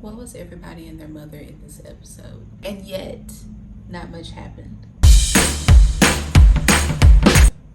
What was everybody and their mother in this episode? And yet, not much happened.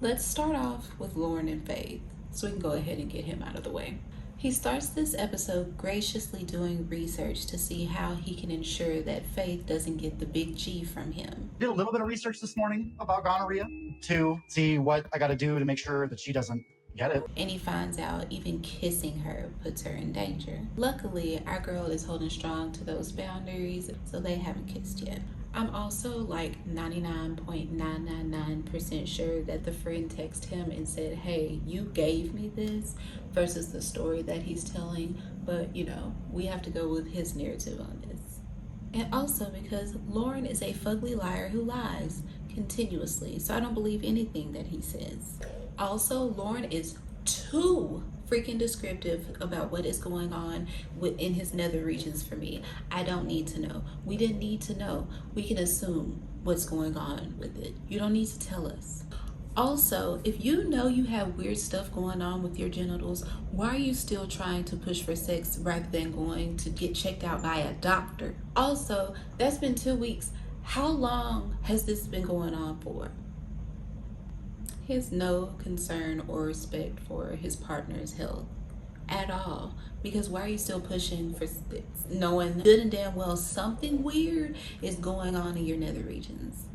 Let's start off with Loren and Faith, so we can go ahead and get him out of the way. He starts this episode graciously doing research to see how he can ensure that Faith doesn't get the big G from him. Did a little bit of research this morning about gonorrhea to see what I got to do to make sure that she doesn't get it. And he finds out even kissing her puts her in danger. Luckily, our girl is holding strong to those boundaries, so they haven't kissed yet. I'm also like 99.999% sure that the friend texted him and said, hey, you gave me this, versus the story that he's telling. But, you know, we have to go with his narrative on this. And also because Loren is a fugly liar who lies continuously, so I don't believe anything that he says. Also, Loren is too freaking descriptive about what is going on within his nether regions for me. I don't need to know. We didn't need to know. We can assume what's going on with it. You don't need to tell us. Also, if you know you have weird stuff going on with your genitals, why are you still trying to push for sex rather than going to get checked out by a doctor? Also, that's been 2 weeks. How long has this been going on for? He has no concern or respect for his partner's health at all. Because why are you still pushing for this, knowing good and damn well something weird is going on in your nether regions?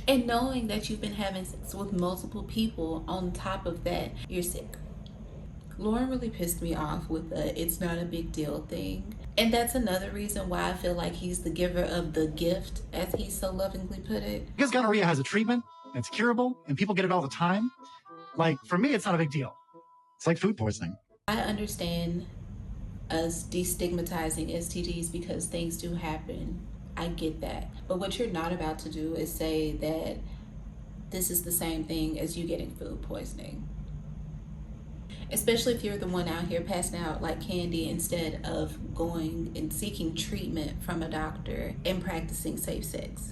And knowing that you've been having sex with multiple people, on top of that, you're sick. Loren really pissed me off with the it's not a big deal thing. And that's another reason why I feel like he's the giver of the gift, as he so lovingly put it. Because gonorrhea has a treatment, and it's curable, and people get it all the time. Like, for me, it's not a big deal. It's like food poisoning. I understand us destigmatizing STDs because things do happen. I get that. But what you're not about to do is say that this is the same thing as you getting food poisoning. Especially if you're the one out here passing out like candy instead of going and seeking treatment from a doctor and practicing safe sex.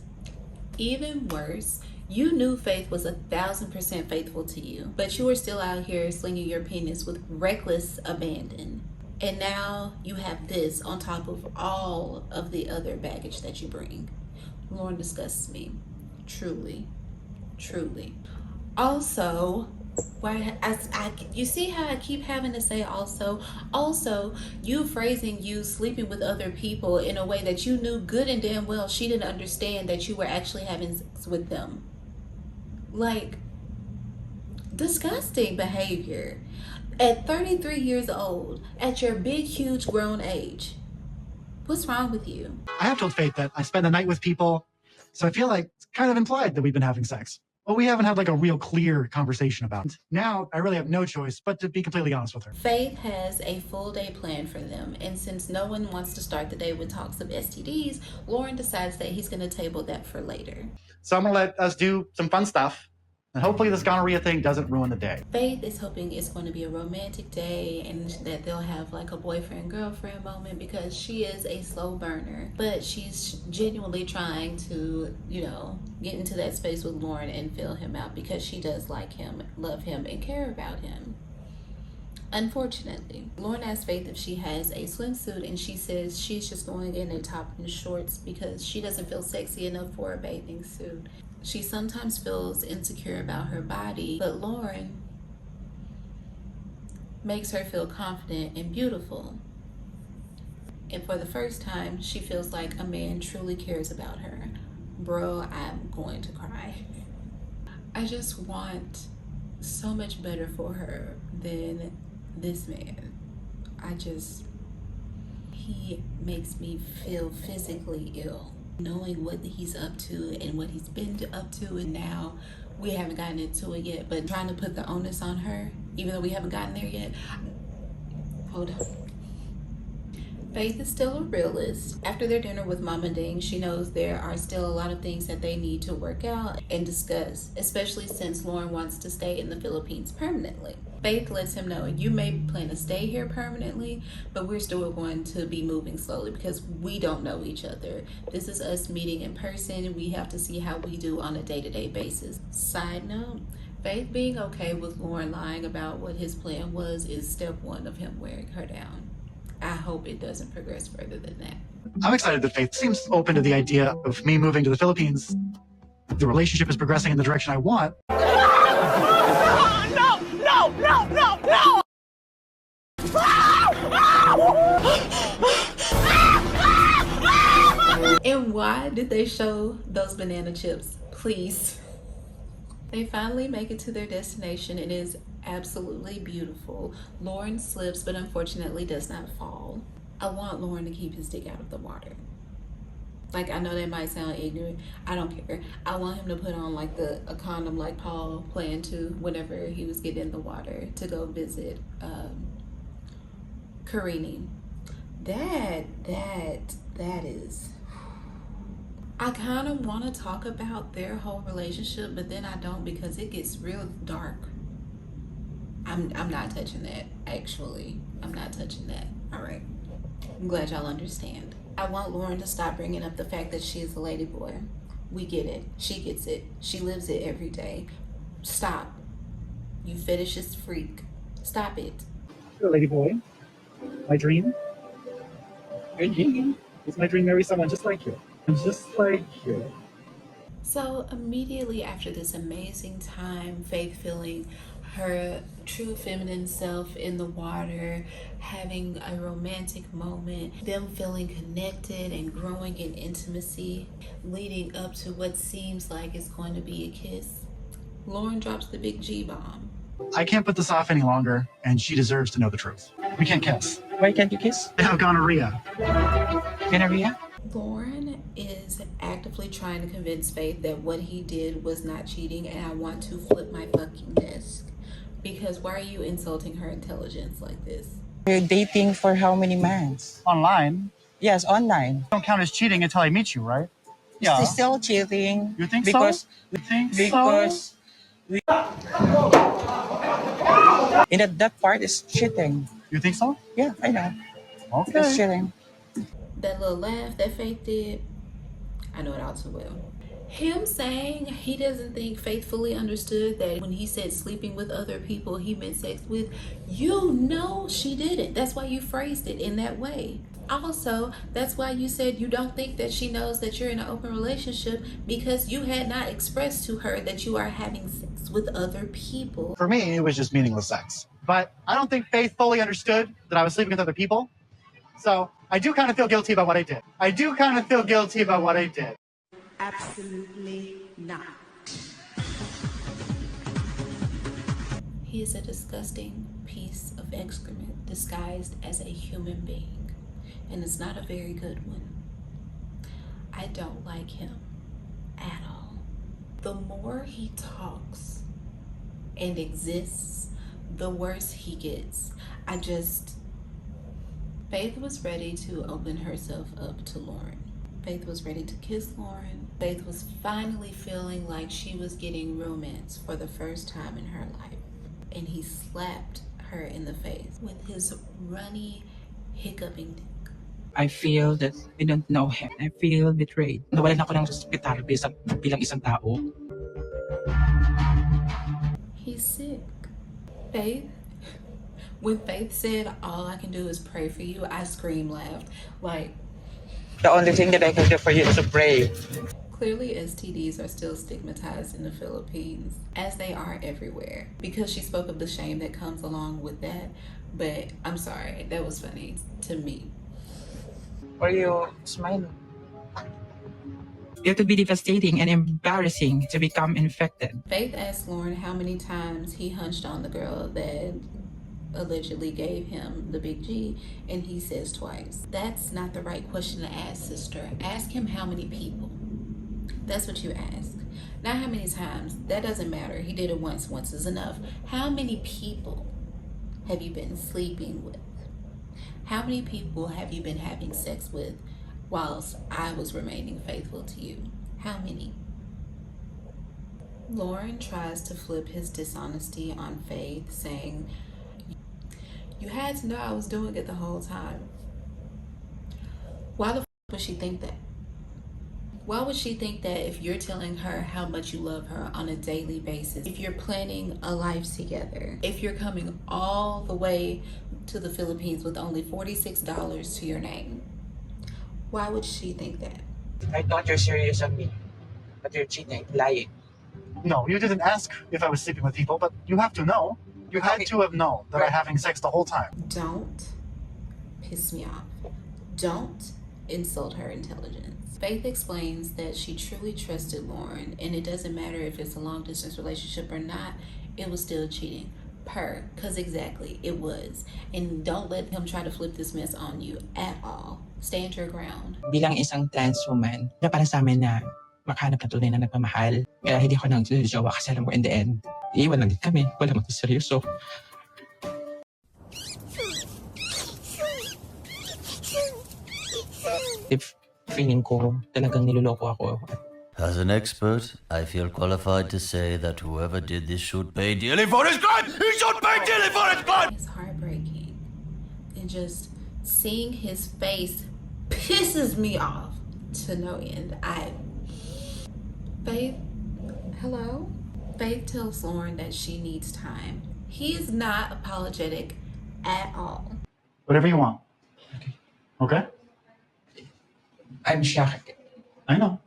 Even worse, you knew Faith was 1,000% faithful to you, but you were still out here slinging your penis with reckless abandon. And now you have this on top of all of the other baggage that you bring. Loren disgusts me. Truly. Truly. Also, why you see how I keep having to say also you phrasing you sleeping with other people in a way that you knew good and damn well she didn't understand that you were actually having sex with them. Like, disgusting behavior at 33 years old, at your big huge grown age. What's wrong with you? I have told Faith that I spend the night with people, so I feel like it's kind of implied that we've been having sex. But we haven't had like a real clear conversation about it. Now, I really have no choice but to be completely honest with her. Faith has a full day planned for them, and since no one wants to start the day with talks of STDs, Loren decides that he's going to table that for later. So I'm going to let us do some fun stuff, and hopefully this gonorrhea thing doesn't ruin the day. Faith is hoping it's going to be a romantic day and that they'll have like a boyfriend-girlfriend moment, because she is a slow burner. But she's genuinely trying to, you know, get into that space with Loren and fill him out, because she does like him, love him, and care about him. Unfortunately, Loren asks Faith if she has a swimsuit, and she says she's just going in a top and shorts because she doesn't feel sexy enough for a bathing suit. She sometimes feels insecure about her body, but Loren makes her feel confident and beautiful. And for the first time, she feels like a man truly cares about her. Bro, I'm going to cry. I just want so much better for her than this man. He makes me feel physically ill. Knowing what he's up to and what he's been up to, and now we haven't gotten into it yet, but trying to put the onus on her, even though we haven't gotten there yet. Hold on. Faith is still a realist. After their dinner with Mama Ding, she knows there are still a lot of things that they need to work out and discuss, especially since Loren wants to stay in the Philippines permanently. Faith lets him know, you may plan to stay here permanently, but we're still going to be moving slowly because we don't know each other. This is us meeting in person, and we have to see how we do on a day-to-day basis. Side note, Faith being okay with Loren lying about what his plan was is step one of him wearing her down. I hope it doesn't progress further than that. I'm excited that Faith seems open to the idea of me moving to the Philippines. The relationship is progressing in the direction I want. No! No! No! No! No! And why did they show those banana chips? Please. They finally make it to their destination. It is absolutely beautiful. Loren slips, but unfortunately does not fall. I want Loren to keep his dick out of the water. Like, I know that might sound ignorant. I don't care. I want him to put on like a condom like Paul planned to whenever he was getting in the water to go visit Karini. That is... I kind of want to talk about their whole relationship, but then I don't because it gets real dark. I'm not touching that, actually. I'm not touching that. All right. I'm glad y'all understand. I want Loren to stop bringing up the fact that she is a lady boy. We get it. She gets it. She lives it every day. Stop. You fetishist freak. Stop it. You're a lady boy. My dream. Your dream is my dream. Marry someone just like you. Just like you. So immediately after this amazing time, Faith feeling her true feminine self in the water, having a romantic moment, them feeling connected and growing in intimacy, leading up to what seems like it's going to be a kiss, Loren drops the big G bomb. I can't put this off any longer, and she deserves to know the truth. We can't kiss. Why can't you kiss? I have gonorrhea. Gonorrhea? Loren is actively trying to convince Faith that what he did was not cheating, and I want to flip my fucking desk. Because why are you insulting her intelligence like this? You're dating for how many months? Online? Yes, online. Don't count as cheating until I meet you, right? Yeah. It's still cheating. You think because, so? You think because so? In that part is cheating. You think so? Yeah, I know. Okay. It's cheating. That little laugh that Faith did, I know it all too well. Him saying he doesn't think Faith fully understood that when he said sleeping with other people, he meant sex with, you know she didn't. That's why you phrased it in that way. Also, that's why you said you don't think that she knows that you're in an open relationship because you had not expressed to her that you are having sex with other people. For me, it was just meaningless sex. But I don't think Faith fully understood that I was sleeping with other people. So I do kind of feel guilty about what I did. Absolutely not. He is a disgusting piece of excrement disguised as a human being, and it's not a very good one. I don't like him at all. The more he talks and exists, the worse he gets. Faith was ready to open herself up to Loren. Faith was ready to kiss Loren. Faith was finally feeling like she was getting romance for the first time in her life. And he slapped her in the face with his runny, hiccuping dick. I feel that I don't know him. I feel betrayed. Nawalan ako ng hospital bilang isang tao. He's sick. Faith, when Faith said, all I can do is pray for you, I scream laughed. Like, The only thing that I can do for you is to pray. clearly STDs are still stigmatized in the Philippines, as they are everywhere, because she spoke of the shame that comes along with that. But I'm sorry, that was funny to me. Or you smile. It would be devastating and embarrassing to become infected. Faith asked Loren how many times he hunched on the girl that allegedly gave him the big G, and he says twice. That's not the right question to ask, sister. Ask him how many people. That's what you ask. Not how many times. That doesn't matter. He did it once. Once is enough. How many people have you been sleeping with? How many people have you been having sex with whilst I was remaining faithful to you? How many? Loren tries to flip his dishonesty on Faith, saying, you had to know I was doing it the whole time. Why the f would she think that? Why would she think that if you're telling her how much you love her on a daily basis, if you're planning a life together, if you're coming all the way to the Philippines with only $46 to your name, why would she think that? I thought you're serious on me, but you're cheating, lying. No, you didn't ask if I was sleeping with people, but you have to know. You had to have known that I'm having sex the whole time. Don't piss me off. Don't insult her intelligence. Faith explains that she truly trusted Loren, and it doesn't matter if it's a long distance relationship or not, it was still cheating. Because exactly, it was. And don't let him try to flip this mess on you at all. Stand your ground. Bilang isang trans woman, na para sa amin na makahanap ng tunay na nagmamahal. Kaya hindi ko nang jowa kasi alam mo in the end, iiwan lang din kami. Wala mo seryoso. If feeling ko talagang niloloko ako. As an expert, I feel qualified to say that whoever did this should pay dearly for his crime! He should pay dearly for his crime! It's heartbreaking. And just seeing his face pisses me off to no end. Faith, hello? Faith tells Loren that she needs time. He is not apologetic at all. Whatever you want. Okay? I'm shocked. I know.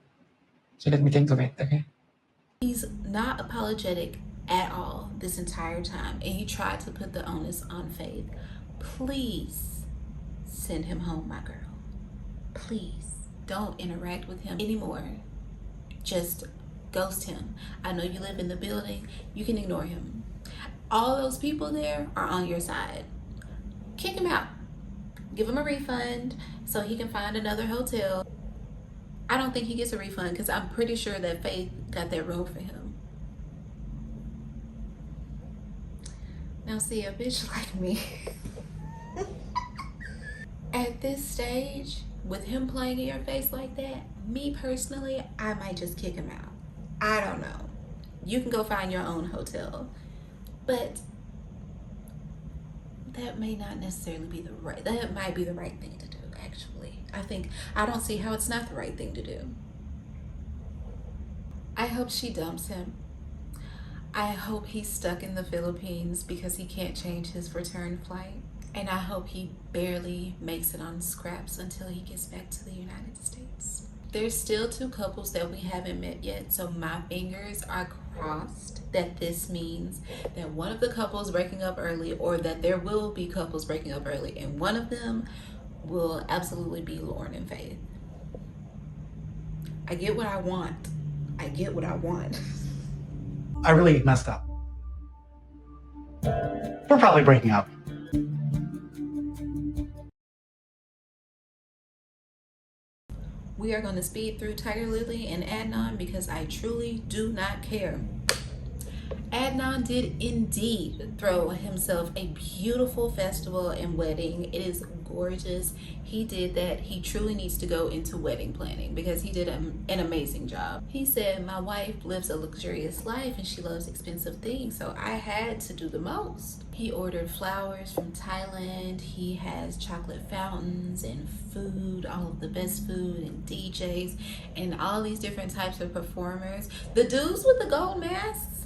So let me think of it, okay? He's not apologetic at all this entire time, and you tried to put the onus on Faith. Please send him home, my girl. Please don't interact with him anymore. Just ghost him. I know you live in the building. You can ignore him. All those people there are on your side. Kick him out. Give him a refund so he can find another hotel. I don't think he gets a refund because I'm pretty sure that Faith got that room for him. Now see, a bitch like me, at this stage, with him playing in your face like that, me personally, I might just kick him out. I don't know. You can go find your own hotel. But that may not necessarily be that might be the right thing to do, actually. I don't see how it's not the right thing to do. I hope she dumps him. I hope he's stuck in the Philippines because he can't change his return flight. And I hope he barely makes it on scraps until he gets back to the United States. There's still 2 couples that we haven't met yet, so my fingers are crossed that this means that one of the couples breaking up early, or that there will be couples breaking up early, and one of them will absolutely be Loren and Faith. I get what I want. I get what I want. I really messed up. We're probably breaking up. We are going to speed through Tigerlily and Adnan because I truly do not care. Adnan did indeed throw himself a beautiful festival and wedding. It is gorgeous. He did that. He truly needs to go into wedding planning because he did an amazing job. He said, my wife lives a luxurious life and she loves expensive things, so I had to do the most. He ordered flowers from Thailand. He has chocolate fountains and food, all of the best food, and DJs and all these different types of performers. The dudes with the gold masks,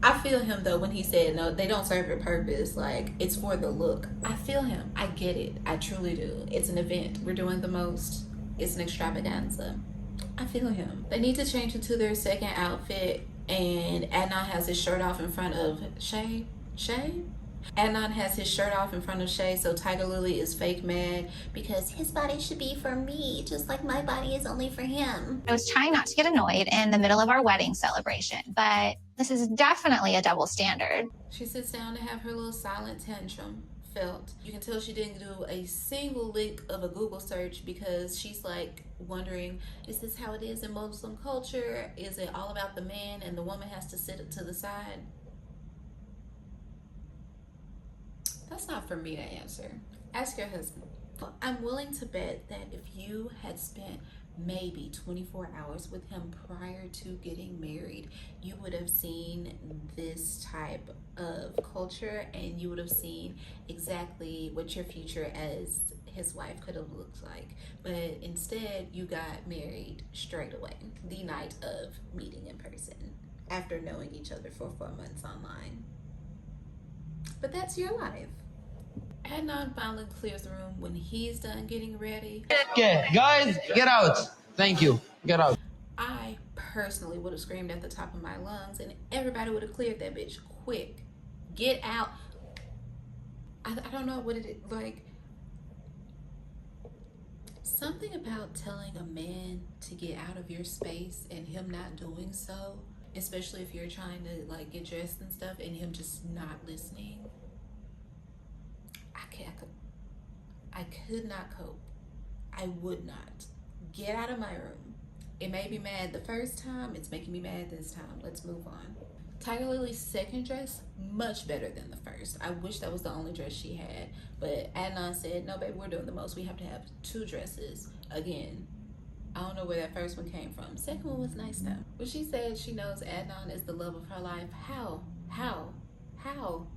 I feel him though when he said no, they don't serve a purpose, like it's for the look. I feel him. I get it. I truly do. It's an event. We're doing the most. It's an extravaganza. I feel him. They need to change into their second outfit, and Adnan has his shirt off in front of Shay. Adnan has his shirt off in front of Shay, so Tigerlily is fake mad because his body should be for me, just like my body is only for him. I was trying not to get annoyed in the middle of our wedding celebration, but this is definitely a double standard. She sits down to have her little silent tantrum felt. You can tell she didn't do a single lick of a Google search because she's like wondering, is this how it is in Muslim culture? Is it all about the man and the woman has to sit to the side? That's not for me to answer. Ask your husband. I'm willing to bet that if you had spent maybe 24 hours with him prior to getting married, you would have seen this type of culture and you would have seen exactly what your future as his wife could have looked like. But instead, you got married straight away, the night of meeting in person, after knowing each other for 4 months online. But that's your life. Adnan finally clears the room when he's done getting ready. Okay, guys, get out. Thank you. Get out. I personally would have screamed at the top of my lungs and everybody would have cleared that bitch quick. Get out. I don't know what it is. Like, something about telling a man to get out of your space and him not doing so, especially if you're trying to like get dressed and stuff and him just not listening. I could not cope. I would not. Get out of my room. It made me mad the first time. It's making me mad this time. Let's move on. Tigerlily's second dress, much better than the first. I wish that was the only dress she had. But Adnan said, no, baby, we're doing the most. We have to have 2 dresses. Again, I don't know where that first one came from. Second one was nice though. But she said she knows Adnan is the love of her life. How?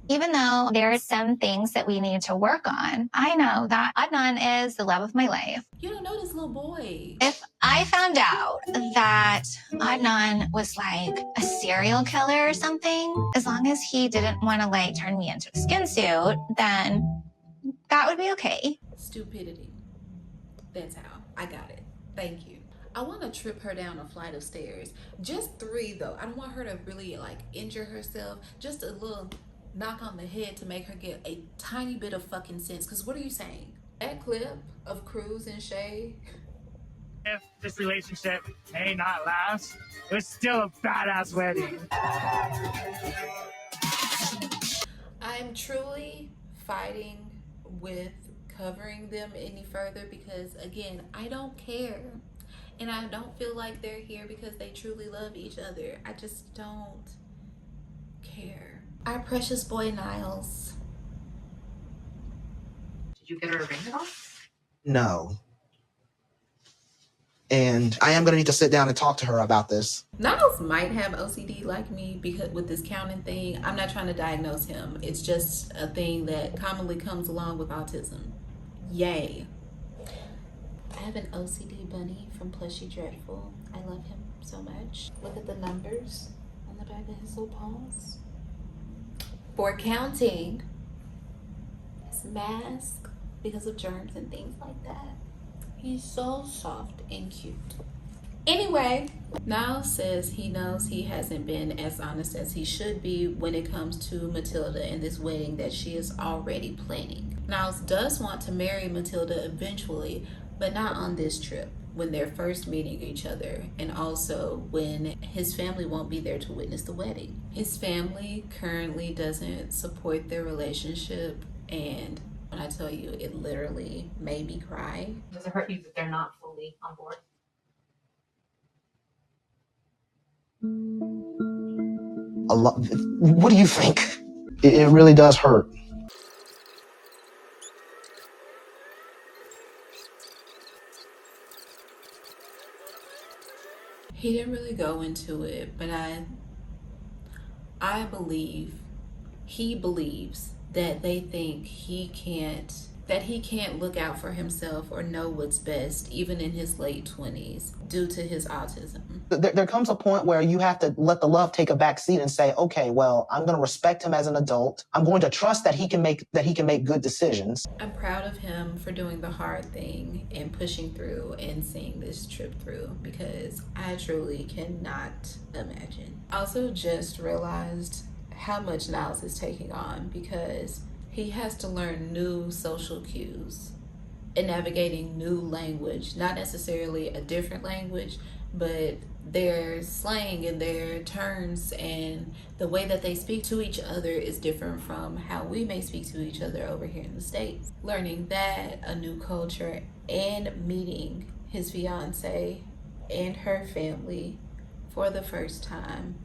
Even though there are some things that we need to work on, I know that Adnan is the love of my life. You don't know this little boy. If I found out that Adnan was like a serial killer or something, as long as he didn't want to like turn me into a skin suit, then that would be okay. Stupidity. That's how. I got it. Thank you. I want to trip her down a flight of stairs. Just 3 though. I don't want her to really like injure herself. Just a little knock on the head to make her get a tiny bit of fucking sense. Because what are you saying? That clip of Cruz and Shay. If this relationship may not last, it was still a badass wedding. I'm truly fighting with covering them any further because, again, I don't care. And I don't feel like they're here because they truly love each other. I just don't care. Our precious boy Niles. Did you get her a ring at all? No. And I am going to need to sit down and talk to her about this. Niles might have OCD like me because with this counting thing. I'm not trying to diagnose him. It's just a thing that commonly comes along with autism. Yay. I have an OCD bunny from Plushy Dreadful. I love him so much. Look at the numbers on the back of his little paws. For counting, his mask because of germs and things like that. He's so soft and cute. Anyway, Niles says he knows he hasn't been as honest as he should be when it comes to Matilda and this wedding that she is already planning. Niles does want to marry Matilda eventually, but not on this trip when they're first meeting each other, and also when his family won't be there to witness the wedding. His family currently doesn't support their relationship, and when I tell you, it literally made me cry. Does it hurt you that they're not fully on board? A lot. What do you think? It really does hurt. He didn't really go into it, but I believe he believes that they think he can't look out for himself or know what's best even in his late 20s due to his autism. There comes a point where you have to let the love take a back seat and say, okay, well, I'm going to respect him as an adult. I'm going to trust that he can make good decisions. I'm proud of him for doing the hard thing and pushing through and seeing this trip through because I truly cannot imagine. I also just realized how much Niles is taking on because he has to learn new social cues and navigating new language, not necessarily a different language, but their slang and their terms and the way that they speak to each other is different from how we may speak to each other over here in the States. Learning that, a new culture, and meeting his fiancé and her family for the first time,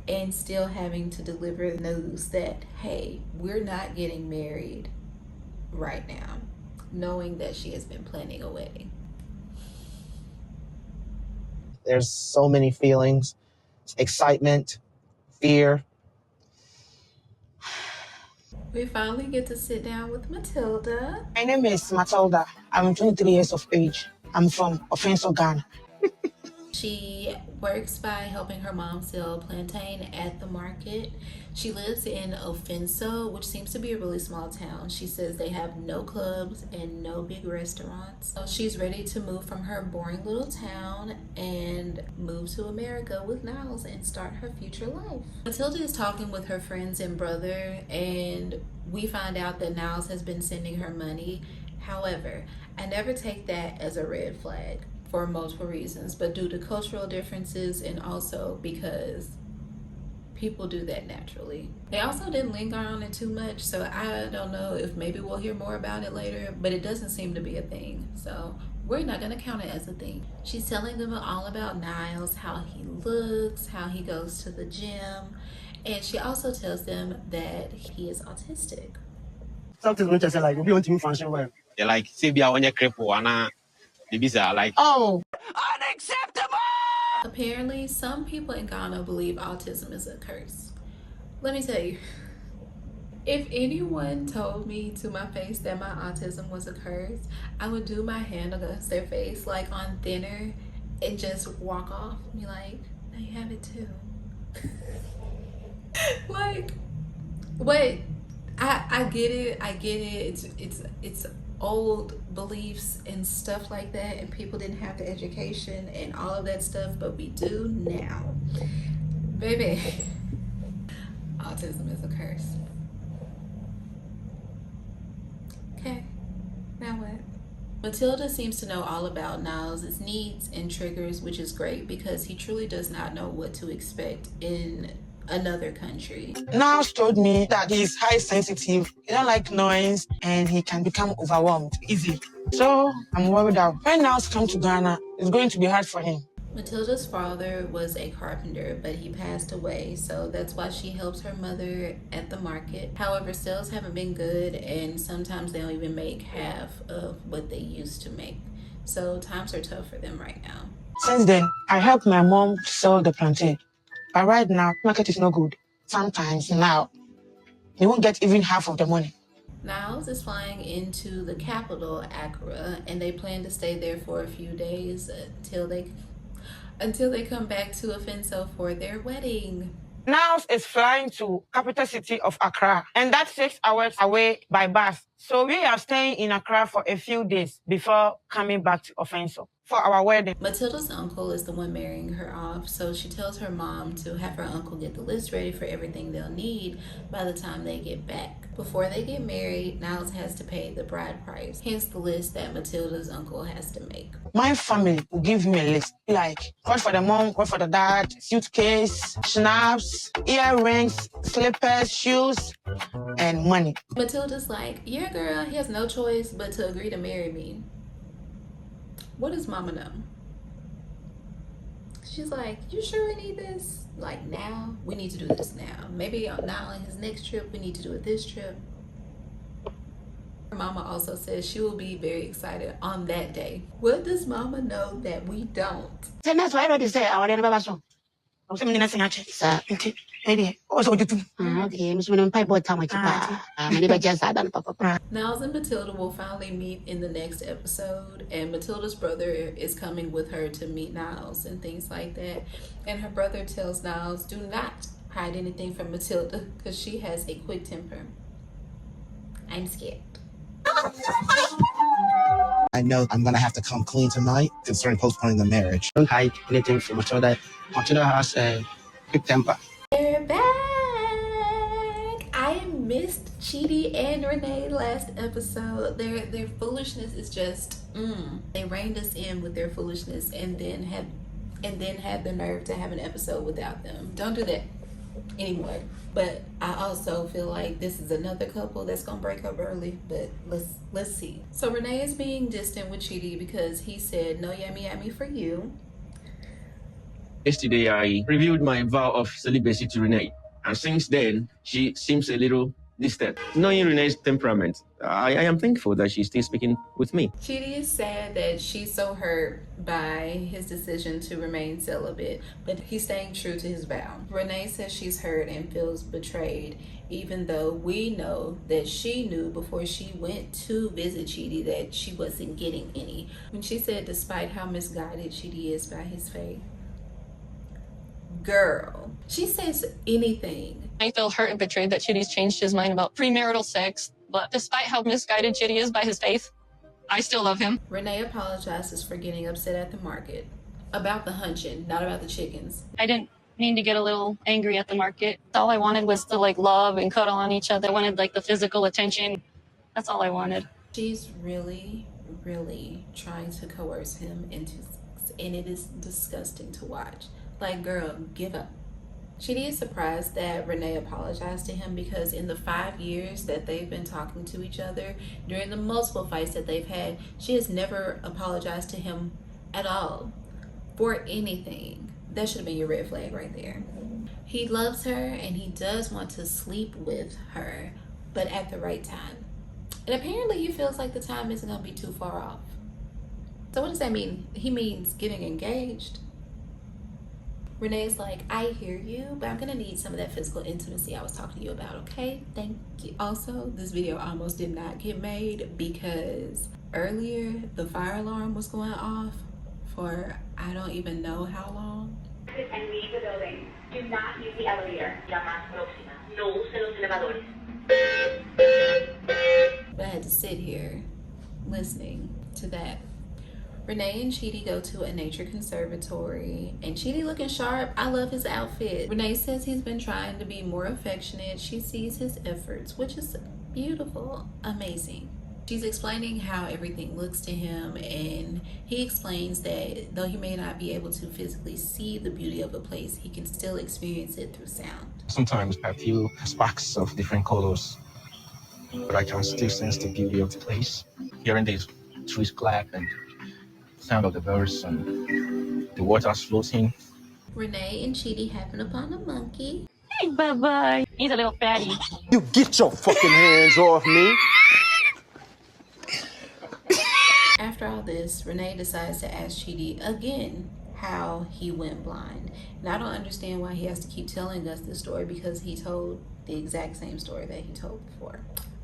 and still having to deliver news that, hey, we're not getting married right now, knowing that she has been planning a wedding. There's so many feelings, excitement, fear. We finally get to sit down with Matilda. My name is Matilda. I'm 23 years of age. I'm from Offenso, Ghana. She works by helping her mom sell plantain at the market. She lives in Offenso, which seems to be a really small town. She says they have no clubs and no big restaurants. So she's ready to move from her boring little town and move to America with Niles and start her future life. Matilda is talking with her friends and brother, and we find out that Niles has been sending her money. However, I never take that as a red flag for multiple reasons, but due to cultural differences and also because people do that naturally. They also didn't linger on it too much, so I don't know if maybe we'll hear more about it later, but it doesn't seem to be a thing, so we're not gonna count it as a thing. She's telling them all about Niles, how he looks, how he goes to the gym, and she also tells them that he is autistic. Something which I say like, we want to function well. They're like, say, be a cripple, and babies are like, Oh, Unacceptable! Apparently, some people in Ghana believe autism is a curse. Let me tell you, if anyone told me to my face that my autism was a curse, I would do my hand against their face like on thinner and just walk off and be like, no, you have it too. Like, wait, I get it. It's old beliefs and stuff like that, and people didn't have the education and all of that stuff, but we do now. Baby, autism is a curse. Okay, now what? Matilda seems to know all about Niles' needs and triggers, which is great because he truly does not know what to expect in another country. Niles told me that he's high sensitive, he don't like noise, and he can become overwhelmed easy. So I'm worried that when Niles comes to Ghana, it's going to be hard for him. Matilda's father was a carpenter, but he passed away, so that's why she helps her mother at the market. However, sales haven't been good, and sometimes they don't even make half of what they used to make. So times are tough for them right now. Since then, I help my mom sell the plantain. But right now, market is not good. Sometimes now, they won't get even half of the money. Niles is flying into the capital, Accra, and they plan to stay there for a few days until they come back to Offenso for their wedding. Niles is flying to capital city of Accra, and that's 6 hours away by bus. So we are staying in Accra for a few days before coming back to Offenso for our wedding. Matilda's uncle is the one marrying her off, so she tells her mom to have her uncle get the list ready for everything they'll need by the time they get back. Before they get married, Niles has to pay the bride price, hence the list that Matilda's uncle has to make. My family will give me a list, like what for the mom, what for the dad, suitcase, schnapps, earrings, slippers, shoes, and money. Matilda's like, your girl, he has no choice but to agree to marry me. What does mama know? She's like, you sure we need this? Like now? We need to do this now. Maybe not on his next trip, we need to do it this trip. Her mama also says she will be very excited on that day. What does mama know that we don't? That's why I already say I want to song. I was saying sir. Also, okay, Miss Winnie, pipe boy, time Niles and Matilda will finally meet in the next episode, and Matilda's brother is coming with her to meet Niles and things like that. And her brother tells Niles, do not hide anything from Matilda because she has a quick temper. I'm scared. I know I'm gonna have to come clean tonight concerning postponing the marriage. Don't hide anything from Matilda. Matilda has a quick temper. They're back! I missed Chidi and Renee last episode. Their foolishness is just They reined us in with their foolishness and then had the nerve to have an episode without them. Don't do that anymore. But I also feel like this is another couple that's gonna break up early, but let's see. So Renee is being distant with Chidi because he said no yummy yummy for you. Yesterday, I revealed my vow of celibacy to Renee. And since then, she seems a little this step. Knowing Renee's temperament, I am thankful that she's still speaking with me. Chidi is sad that she's so hurt by his decision to remain celibate, but he's staying true to his vow. Renee says she's hurt and feels betrayed, even though we know that she knew before she went to visit Chidi that she wasn't getting any. When she said despite how misguided Chidi is by his faith. Girl, she says anything. I feel hurt and betrayed that Chidi's changed his mind about premarital sex, but despite how misguided Chidi is by his faith, I still love him. Renee apologizes for getting upset at the market. About the hunching, not about the chickens. I didn't mean to get a little angry at the market. All I wanted was to love and cuddle on each other. I wanted the physical attention. That's all I wanted. She's really, really trying to coerce him into sex, and it is disgusting to watch. Girl, give up. Chidi is surprised that Renee apologized to him because in the 5 years that they've been talking to each other, during the multiple fights that they've had, she has never apologized to him at all for anything. That should have been your red flag right there. He loves her and he does want to sleep with her, but at the right time. And apparently he feels like the time isn't going to be too far off. So what does that mean? He means getting engaged. Renee's like, I hear you, but I'm gonna need some of that physical intimacy I was talking to you about, okay? Thank you. Also, this video almost did not get made because earlier the fire alarm was going off for I don't even know how long. And leave the building. Do not use the elevator. La más próxima. No use los elevadores. But I had to sit here listening to that. Renee and Chidi go to a nature conservatory and Chidi looking sharp. I love his outfit. Renee says he's been trying to be more affectionate. She sees his efforts, which is beautiful, amazing. She's explaining how everything looks to him, and he explains that though he may not be able to physically see the beauty of a place, he can still experience it through sound. Sometimes I feel sparks of different colors, but I can still sense the beauty of the place. Hearing these trees clap and sound of the birds and the water's floating. Renee and Chidi happen upon a monkey. Hey, bye-bye. He's a little fatty. You get your fucking hands off me. After all this, Renee decides to ask Chidi again how he went blind. And I don't understand why he has to keep telling us this story because he told the exact same story that he told before.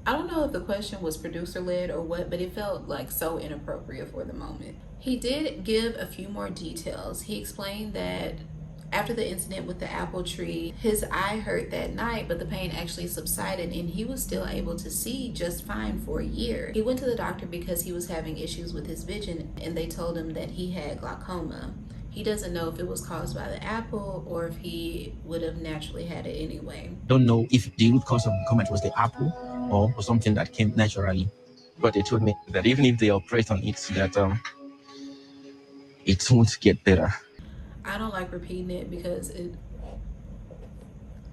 I don't know if the question was producer-led or what, but it felt so inappropriate for the moment. He did give a few more details. He explained that after the incident with the apple tree, his eye hurt that night, but the pain actually subsided and he was still able to see just fine for a year. He went to the doctor because he was having issues with his vision and they told him that he had glaucoma. He doesn't know if it was caused by the apple or if he would have naturally had it anyway. Don't know if the root cause of the comment was the apple or something that came naturally. But they told me that even if they operate on it, that it won't get better. I don't like repeating it because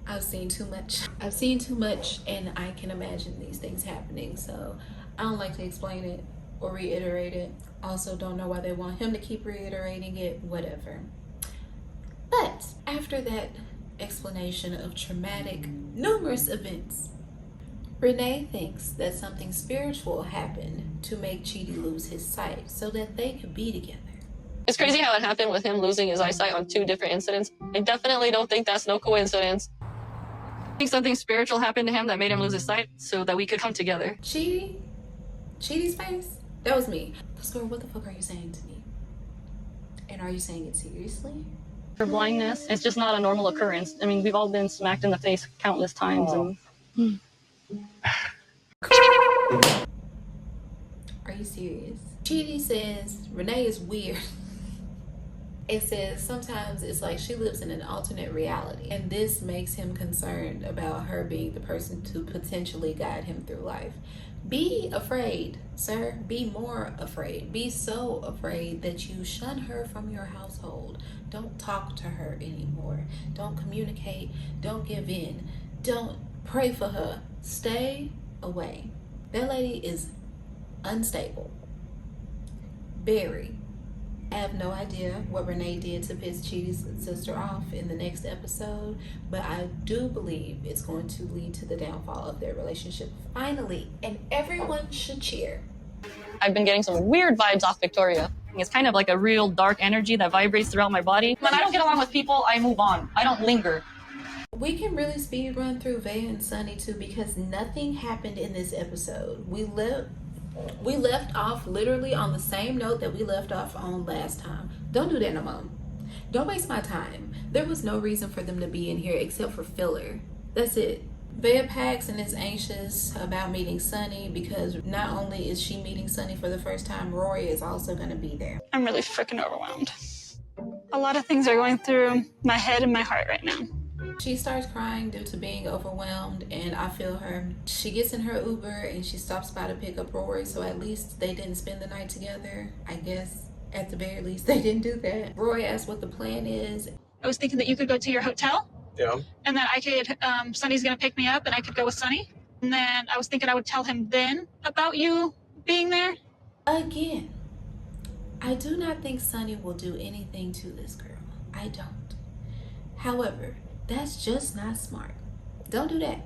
I've seen too much. I've seen too much and I can imagine these things happening. So I don't like to explain it or reiterate it. Also don't know why they want him to keep reiterating it, whatever. But after that explanation of traumatic, numerous events, Renee thinks that something spiritual happened to make Chidi lose his sight so that they could be together. It's crazy how it happened with him losing his eyesight on 2 different incidents. I definitely don't think that's no coincidence. I think something spiritual happened to him that made him lose his sight so that we could come together. Chidi's face? That was me. Girl, what the fuck are you saying to me? And are you saying it seriously? For blindness, it's just not a normal occurrence. I mean, we've all been smacked in the face countless times. And... Are you serious? Chidi says Renee is weird. It says sometimes it's like she lives in an alternate reality, and this makes him concerned about her being the person to potentially guide him through life. Be afraid, sir. Be more afraid. Be so afraid that you shun her from your household. Don't talk to her anymore. Don't communicate. Don't give in. Don't pray for her. Stay away. That lady is unstable. Very, I have no idea what Renee did to piss Chidi's sister off in the next episode, but I do believe it's going to lead to the downfall of their relationship finally, and everyone should cheer. I've been getting some weird vibes off Victoria. It's kind of like a real dark energy that vibrates throughout my body. When I don't get along with people, I move on. I don't linger. We can really speed run through Veah and Sunny too, because nothing happened in this episode. We left off literally on the same note that we left off on last time. Don't do that no more. Don't waste my time. There was no reason for them to be in here except for filler. That's it. Veah packs and is anxious about meeting Sunny because not only is she meeting Sunny for the first time, Rory is also going to be there. I'm really freaking overwhelmed. A lot of things are going through my head and my heart right now. She starts crying due to being overwhelmed, and I feel her. She gets in her Uber and she stops by to pick up Rory, so at least they didn't spend the night together. I guess at the very least they didn't do that. Rory asks what the plan is. I was thinking that you could go to your hotel. Yeah. And then I could, Sunny's gonna pick me up and I could go with Sunny. And then I was thinking I would tell him then about you being there. Again, I do not think Sunny will do anything to this girl. I don't. However, that's just not smart. Don't do that.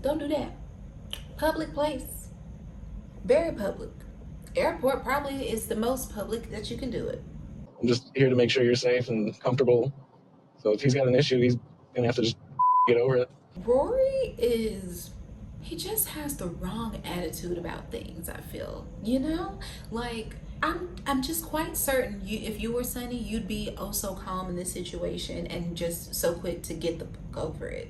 Don't do that. Public place. Very public. Airport probably is the most public that you can do it. I'm just here to make sure you're safe and comfortable. So if he's got an issue, he's gonna have to just get over it. Rory he just has the wrong attitude about things, I feel. You know? Like, I'm just quite certain if you were Sunny, you'd be oh so calm in this situation and just so quick to get the fuck over it.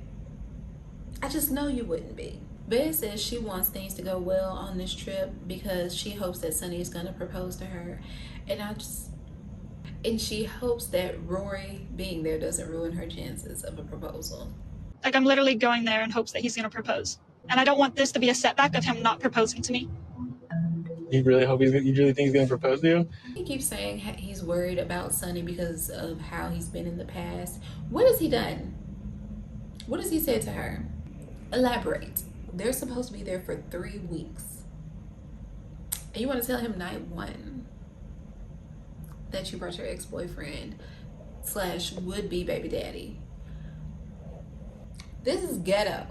I just know you wouldn't be. Veah says she wants things to go well on this trip because she hopes that Sunny is gonna propose to her. And she hopes that Rory being there doesn't ruin her chances of a proposal. Like, I'm literally going there in hopes that he's gonna propose. And I don't want this to be a setback of him not proposing to me. You really think he's gonna propose to you? He keeps saying he's worried about Sunny because of how he's been in the past. What has he done? What has he said to her? Elaborate. They're supposed to be there for 3 weeks. And you want to tell him night 1 that you brought your ex-boyfriend / would-be baby daddy. This is ghetto.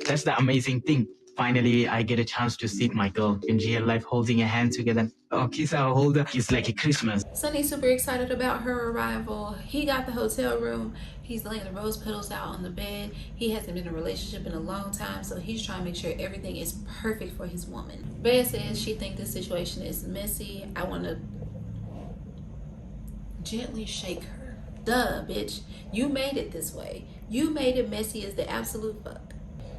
That's the amazing thing. Finally, I get a chance to see my girl in real life holding a hand together. Oh, kiss our holder. It's like a Christmas. Sunny's super excited about her arrival. He got the hotel room. He's laying the rose petals out on the bed. He hasn't been in a relationship in a long time, so he's trying to make sure everything is perfect for his woman. Veah says she thinks this situation is messy. I want to gently shake her. Duh, bitch. You made it this way. You made it messy as the absolute fuck.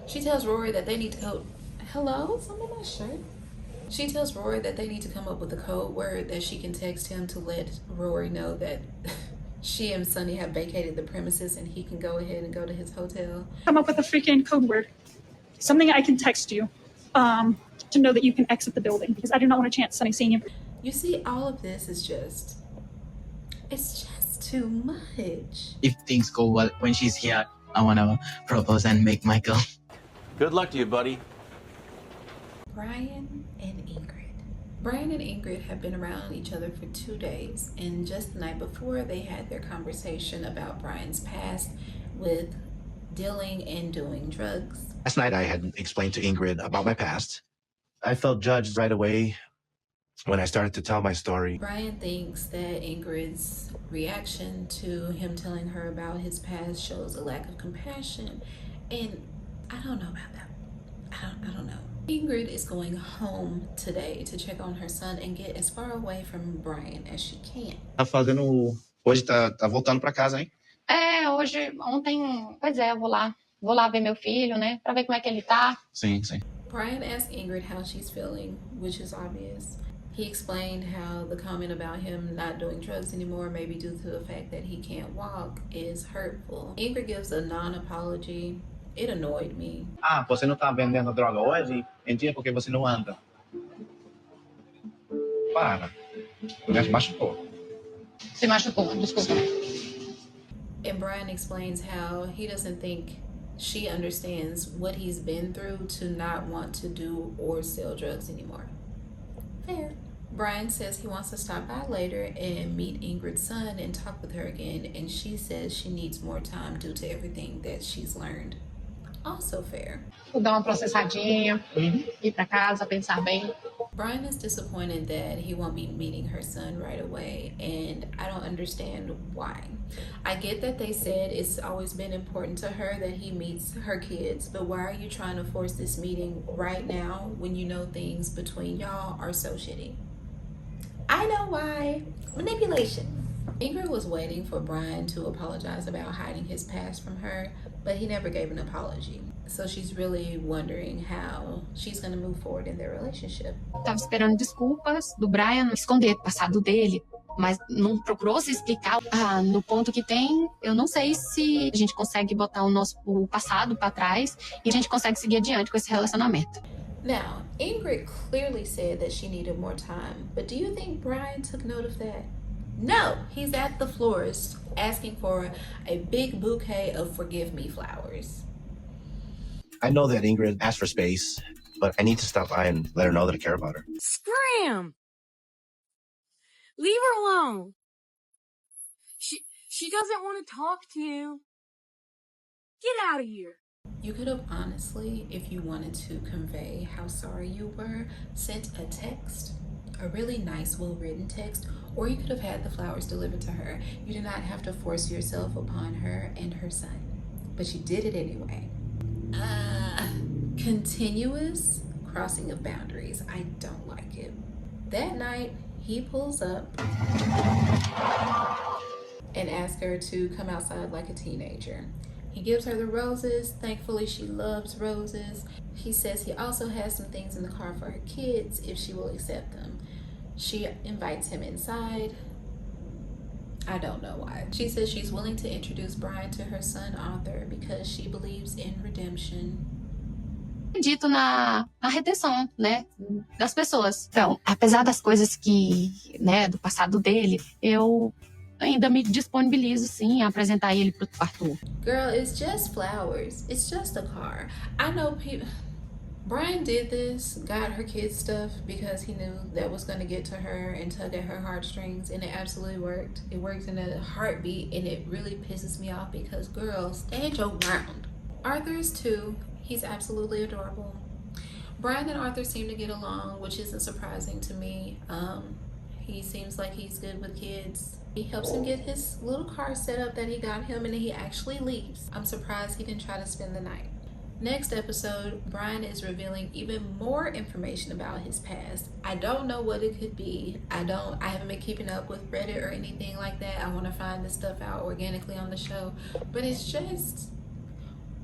She tells Rory that they need to go. Hello? Something on my shirt. She tells Rory that they need to come up with a code word that she can text him to let Rory know that she and Sunny have vacated the premises and he can go ahead and go to his hotel. Come up with a freaking code word. Something I can text you to know that you can exit the building, because I do not want a chance Sunny seeing you. You see, all of this is just, it's just too much. If things go well when she's here, I want to propose and make my girl. Good luck to you, buddy. Brian and Ingrid have been around each other for 2 days, and just the night before they had their conversation about Brian's past with dealing and doing drugs. Last night I had explained to Ingrid about my past. I felt judged right away when I started to tell my story. Brian thinks that Ingrid's reaction to him telling her about his past shows a lack of compassion, and I don't know about that. I don't know. Ingrid is going home today to check on her son and get as far away from Brian as she can. Hoje tá voltando pra casa, hein? Ontem, pois é, eu vou lá ver meu filho, né, pra ver como é que ele tá. Sim. Brian asked Ingrid how she's feeling, which is obvious. He explained how the comment about him not doing drugs anymore, maybe due to the fact that he can't walk, is hurtful. Ingrid gives a non-apology. It annoyed me. Você não tá vendendo droga hoje? Então por que você não anda? Para. Me machucou. Se machucou, desculpa. And Brian explains how he doesn't think she understands what he's been through to not want to do or sell drugs anymore. Fair. Brian says he wants to stop by later and meet Ingrid's son and talk with her again, and she says she needs more time due to everything that she's learned. Also fair. Vou dar uma processadinha, ir pra casa, pensar bem. Brian is disappointed that he won't be meeting her son right away, and I don't understand why. I get that they said it's always been important to her that he meets her kids, but why are you trying to force this meeting right now when you know things between y'all are so shitty? I know why. Manipulation. Ingrid was waiting for Brian to apologize about hiding his past from her, but he never gave an apology. So she's really wondering how she's going to move forward in their relationship. Tava esperando desculpas do Brian esconder o passado dele, mas não procurou se explicar. No ponto que tem, eu não sei se a gente consegue botar o passado para trás e a gente consegue seguir adiante com esse relacionamento. Now, Ingrid clearly said that she needed more time, but do you think Brian took note of that? No, he's at the florist asking for a big bouquet of forgive me flowers. I know that Ingrid asked for space, but I need to stop by and let her know that I care about her. Scram! Leave her alone. She doesn't want to talk to you. Get out of here. You could have honestly, if you wanted to convey how sorry you were, sent a text, a really nice, well-written text, or you could have had the flowers delivered to her. You did not have to force yourself upon her and her son, but you did it anyway. Continuous crossing of boundaries. I don't like it. That night, he pulls up and asks her to come outside like a teenager. He gives her the roses. Thankfully, she loves roses. He says he also has some things in the car for her kids if she will accept them. She invites him inside. I don't know why. She says she's willing to introduce Brian to her son Arthur because she believes in redemption. Acredito na redenção, né, das pessoas. Então, apesar das coisas que, né, do passado dele, eu ainda me disponibilizo, sim, a apresentar ele pro Arthur. Girl, it's just flowers. It's just a car. I know people... Brian did this, got her kids stuff because he knew that was going to get to her and tug at her heartstrings, and it absolutely worked. It worked in a heartbeat, and it really pisses me off because, girl, stand your ground. Arthur is too. He's absolutely adorable. Brian and Arthur seem to get along, which isn't surprising to me. He seems like he's good with kids. He helps him get his little car set up that he got him, and then he actually leaves. I'm surprised he didn't try to spend the night. Next episode, Brian is revealing even more information about his past. I don't know what it could be. I haven't been keeping up with Reddit or anything like that. I want to find this stuff out organically on the show. But it's just,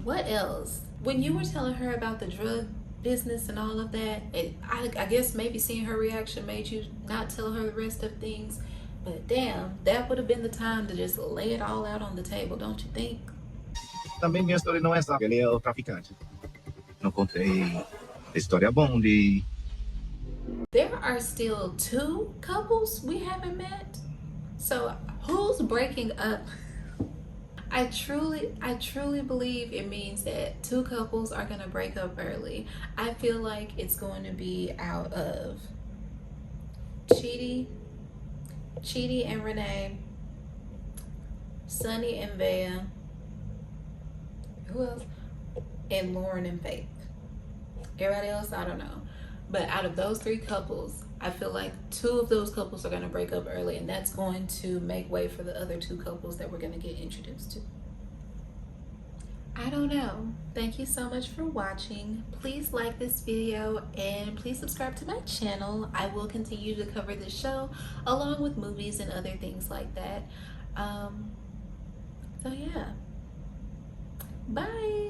what else? When you were telling her about the drug business and all of that, I guess maybe seeing her reaction made you not tell her the rest of things. But damn, that would have been the time to just lay it all out on the table, don't you think? Também minha história não é essa, ele é o traficante. Não contei a história bom de... There are still 2 couples we haven't met. So who's breaking up? I truly believe it means that 2 couples are gonna break up early. I feel like it's going to be out of Chidi and Renee, Sunny and Veah, who else? And Loren and Faith. Everybody else, I don't know. But out of those 3 couples, I feel like 2 of those couples are going to break up early, and that's going to make way for the other 2 couples that we're going to get introduced to. I don't know. Thank you so much for watching. Please like this video and please subscribe to my channel. I will continue to cover this show along with movies and other things like that. So yeah. Bye.